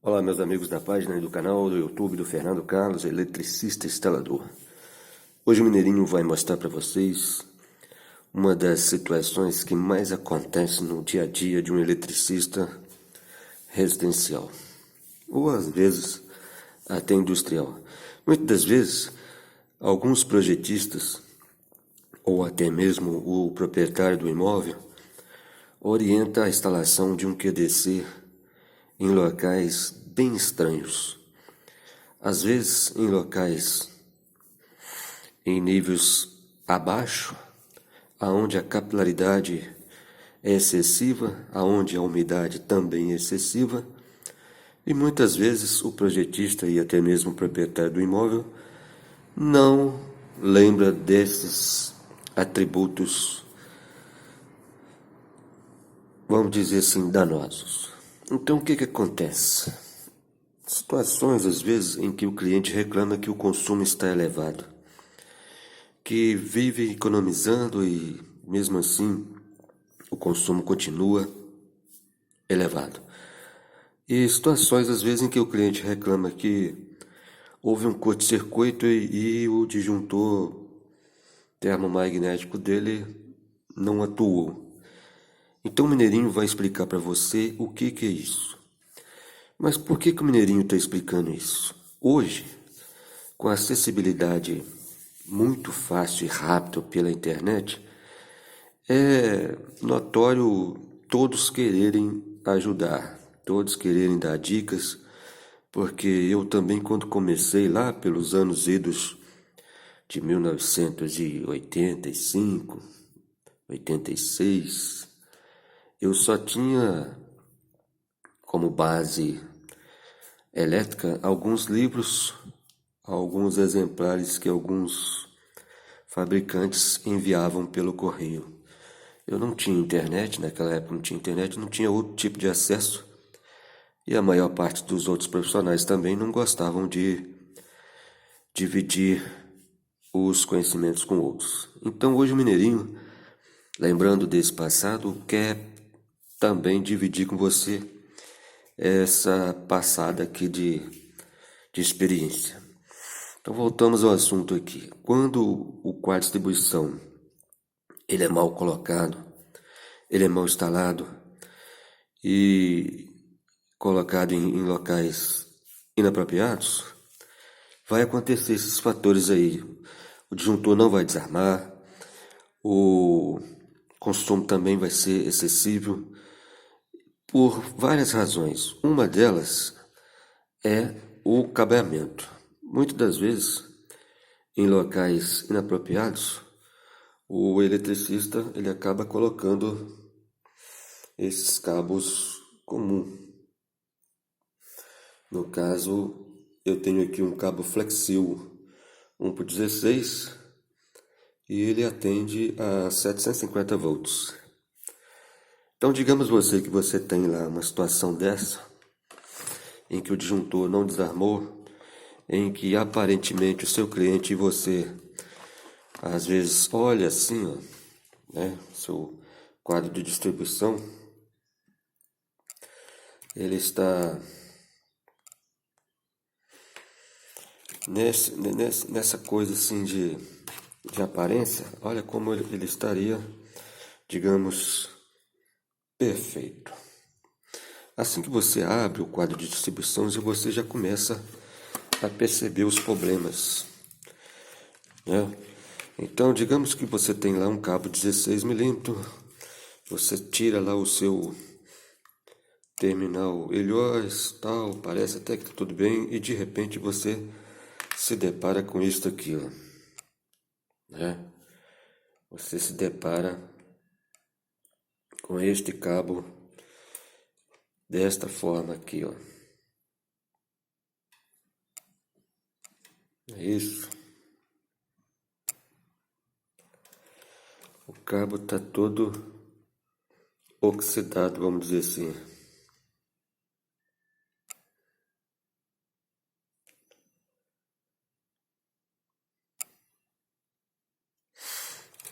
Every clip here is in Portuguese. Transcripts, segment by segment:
Olá, meus amigos da página e do canal do YouTube do Fernando Carlos, eletricista instalador. Hoje o Mineirinho vai mostrar para vocês uma das situações que mais acontece no dia a dia de um eletricista residencial, ou às vezes até industrial. Muitas das vezes, alguns projetistas, ou até mesmo o proprietário do imóvel, orienta a instalação de um QDC em locais bem estranhos, às vezes em locais em níveis abaixo, aonde a capilaridade é excessiva, aonde a umidade também é excessiva, e muitas vezes o projetista e até mesmo o proprietário do imóvel não lembra desses atributos, vamos dizer assim, danosos. Então o que acontece? Situações às vezes em que o cliente reclama que o consumo está elevado, que vive economizando e mesmo assim o consumo continua elevado. E situações às vezes em que o cliente reclama que houve um curto-circuito e o disjuntor termomagnético dele não atuou. Então o Mineirinho vai explicar para você o que é isso. Mas por que o Mineirinho está explicando isso? Hoje, com a acessibilidade muito fácil e rápida pela internet, é notório todos quererem ajudar, todos quererem dar dicas, porque eu também, quando comecei lá pelos anos idos de 1985, 86, eu só tinha como base elétrica alguns livros, alguns exemplares que alguns fabricantes enviavam pelo correio. Eu não tinha internet, naquela época não tinha internet, não tinha outro tipo de acesso, e a maior parte dos outros profissionais também não gostavam de dividir os conhecimentos com outros. Então hoje o Mineirinho, lembrando desse passado, quer também dividir com você essa passada aqui de experiência. Então voltamos ao assunto aqui. Quando o quadro de distribuição ele é mal colocado, ele é mal instalado e colocado em locais inapropriados, vai acontecer esses fatores aí. O disjuntor não vai desarmar, o consumo também vai ser excessivo, por várias razões. Uma delas é o cabeamento. Muitas das vezes, em locais inapropriados, o eletricista ele acaba colocando esses cabos comuns. No caso, eu tenho aqui um cabo Flexil 1/16 e ele atende a 750 volts. Então, digamos você que você tem lá uma situação dessa, em que o disjuntor não desarmou, em que aparentemente o seu cliente e você, às vezes, olha assim, ó, né, seu quadro de distribuição, ele está nessa coisa assim de aparência, olha como ele estaria, digamos, perfeito. Assim que você abre o quadro de distribuição, você já começa a perceber os problemas, né? Então, digamos que você tem lá um cabo 16 milímetros, você tira lá o seu terminal Helios, tal, parece até que tá tudo bem, e de repente você se depara com isso aqui, ó, né? Você se depara com este cabo desta forma aqui, ó. É isso. O cabo está todo oxidado, vamos dizer assim.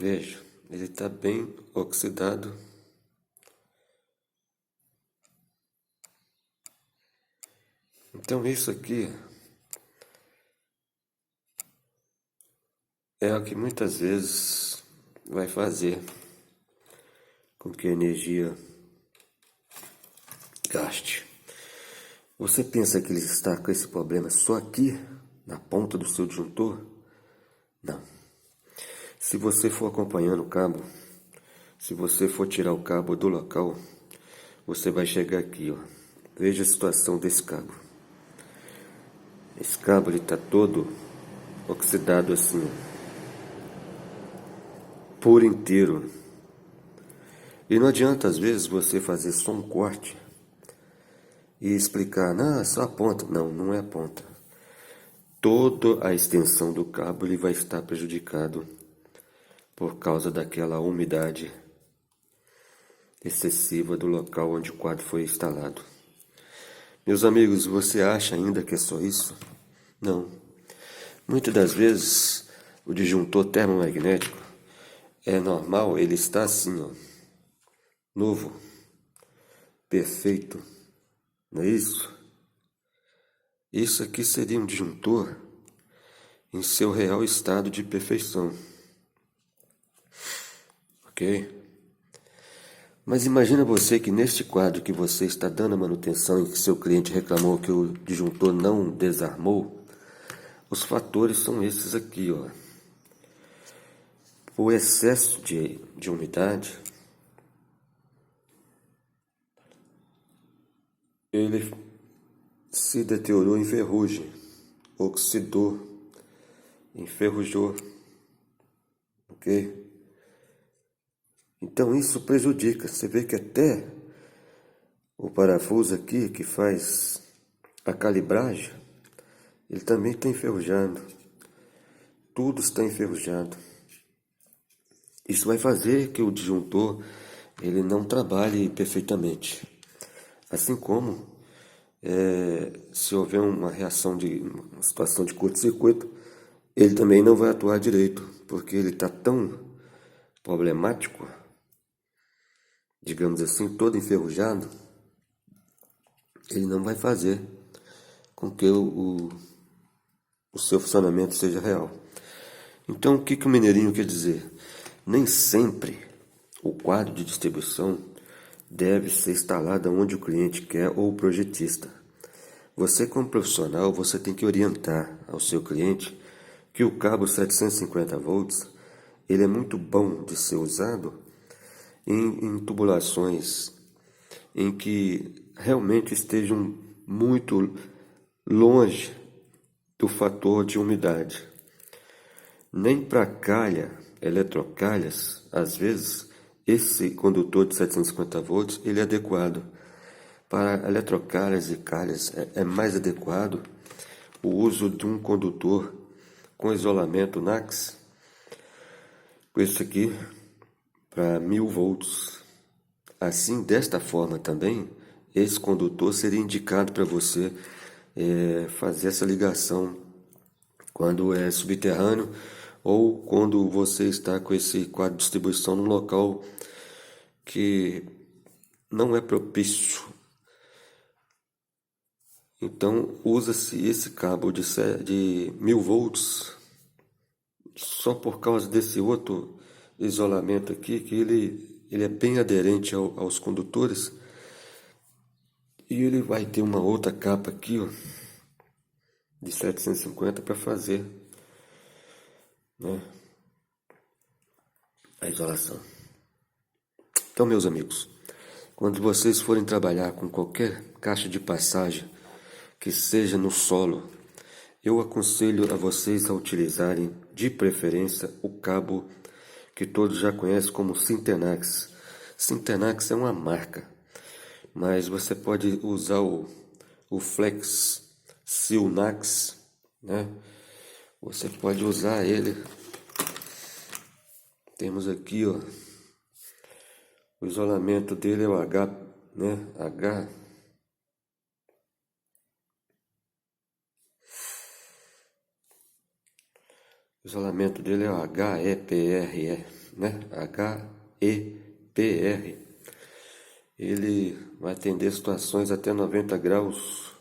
Veja, ele está bem oxidado. Então isso aqui é o que muitas vezes vai fazer com que a energia gaste. Você pensa que ele está com esse problema só aqui, na ponta do seu disjuntor? Não. Se você for acompanhando o cabo, se você for tirar o cabo do local, você vai chegar aqui, ó. Veja a situação desse cabo. Esse cabo está todo oxidado assim, ó, por inteiro. E não adianta às vezes você fazer só um corte e explicar, não, é só a ponta. Não, não é a ponta. Toda a extensão do cabo ele vai estar prejudicado por causa daquela umidade excessiva do local onde o quadro foi instalado. Meus amigos, você acha ainda que é só isso? Não. Muitas das vezes o disjuntor termomagnético é normal, ele está assim, ó, novo, perfeito, não é isso? Isso aqui seria um disjuntor em seu real estado de perfeição, ok? Mas imagina você que neste quadro que você está dando a manutenção e que seu cliente reclamou que o disjuntor não desarmou, os fatores são esses aqui, ó. O excesso de umidade, ele se deteriorou em ferrugem, oxidou, enferrujou, ok? Então isso prejudica. Você vê que até o parafuso aqui que faz a calibragem, ele também está enferrujado. Tudo está enferrujado. Isso vai fazer que o disjuntor ele não trabalhe perfeitamente. Assim como se houver uma reação uma situação de curto-circuito, ele também não vai atuar direito, porque ele está tão problemático, digamos assim, todo enferrujado, ele não vai fazer com que o seu funcionamento seja real. Então, o que o mineirinho quer dizer? Nem sempre o quadro de distribuição deve ser instalado onde o cliente quer ou o projetista. Você, como profissional, você tem que orientar ao seu cliente que o cabo 750 volts ele é muito bom de ser usado em tubulações em que realmente estejam muito longe do fator de umidade. Nem para calha, eletrocalhas, às vezes, esse condutor de 750 volts ele é adequado. Para eletrocalhas e calhas é mais adequado o uso de um condutor com isolamento NAX, com esse aqui, para 1000 volts. Assim, desta forma também, esse condutor seria indicado para você fazer essa ligação quando é subterrâneo ou quando você está com esse quadro de distribuição num local que não é propício. Então, usa-se esse cabo de 1000 volts só por causa desse outro isolamento aqui, que ele é bem aderente aos condutores. E ele vai ter uma outra capa aqui, ó, de 750 para fazer, né, a isolação. Então, meus amigos, quando vocês forem trabalhar com qualquer caixa de passagem que seja no solo, eu aconselho a vocês a utilizarem, de preferência, o cabo que todos já conhecem como Sintenax. Sintenax é uma marca, mas você pode usar o Flex Silnax, né? Você pode usar ele. Temos aqui, ó, o isolamento dele é o H, né? H. O isolamento dele é o HEPRE, né? HEPR. Ele vai atender situações até 90 graus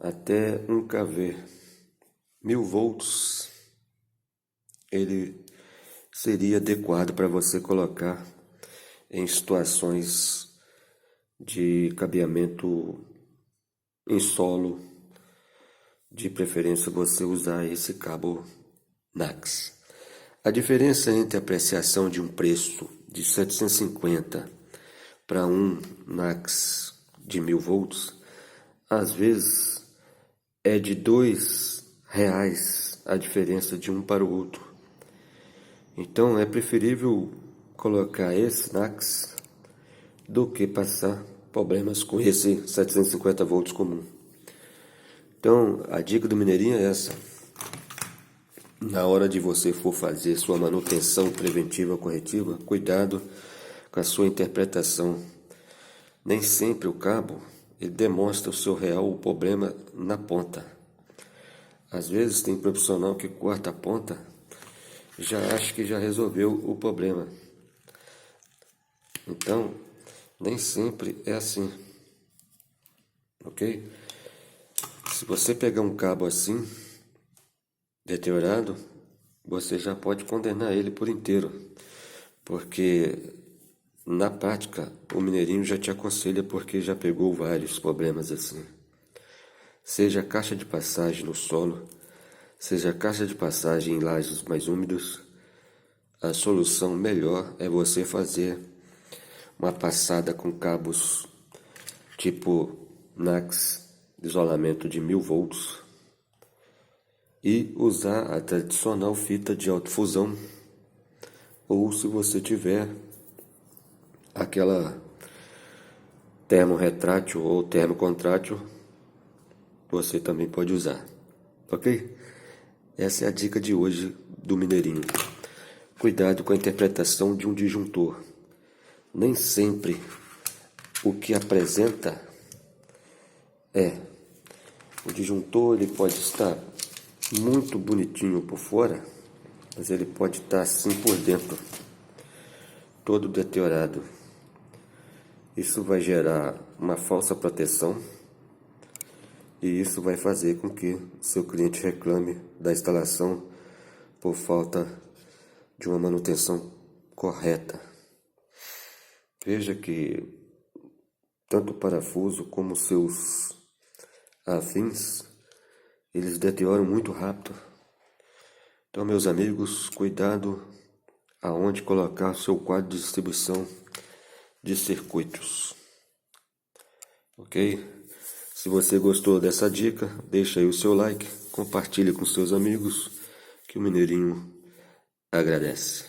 até 1 kV. 1000 volts, ele seria adequado para você colocar em situações de cabeamento em solo. De preferência você usar esse cabo NACS. A diferença entre a apreciação de um preço de 750 para um NACS de 1000 volts, às vezes é de R$ 2 a diferença de um para o outro. Então é preferível colocar esse NACS do que passar problemas com esse 750 volts comum. Então a dica do Mineirinho é essa: na hora de você for fazer sua manutenção preventiva corretiva, cuidado com a sua interpretação. Nem sempre o cabo ele demonstra o seu real problema na ponta. Às vezes tem profissional que corta a ponta, já acha que já resolveu o problema. Então, nem sempre é assim, ok? Se você pegar um cabo assim, deteriorado, você já pode condenar ele por inteiro, porque na prática o Mineirinho já te aconselha porque já pegou vários problemas assim. Seja caixa de passagem no solo, seja caixa de passagem em lajes mais úmidos, a solução melhor é você fazer uma passada com cabos tipo NACS, isolamento de 1000 volts, e usar a tradicional fita de autofusão, ou se você tiver aquela termorretrátil ou termocontrátil, você também pode usar, ok? Essa é a dica de hoje do Mineirinho. Cuidado com a interpretação de um disjuntor. Nem sempre o que apresenta é. O disjuntor ele pode estar muito bonitinho por fora, mas ele pode estar assim por dentro, todo deteriorado. Isso vai gerar uma falsa proteção e isso vai fazer com que seu cliente reclame da instalação por falta de uma manutenção correta. Veja que tanto o parafuso como seus afins, eles deterioram muito rápido. Então, meus amigos, cuidado aonde colocar seu quadro de distribuição de circuitos, ok? Se você gostou dessa dica, deixa aí o seu like, compartilhe com seus amigos, que o Mineirinho agradece.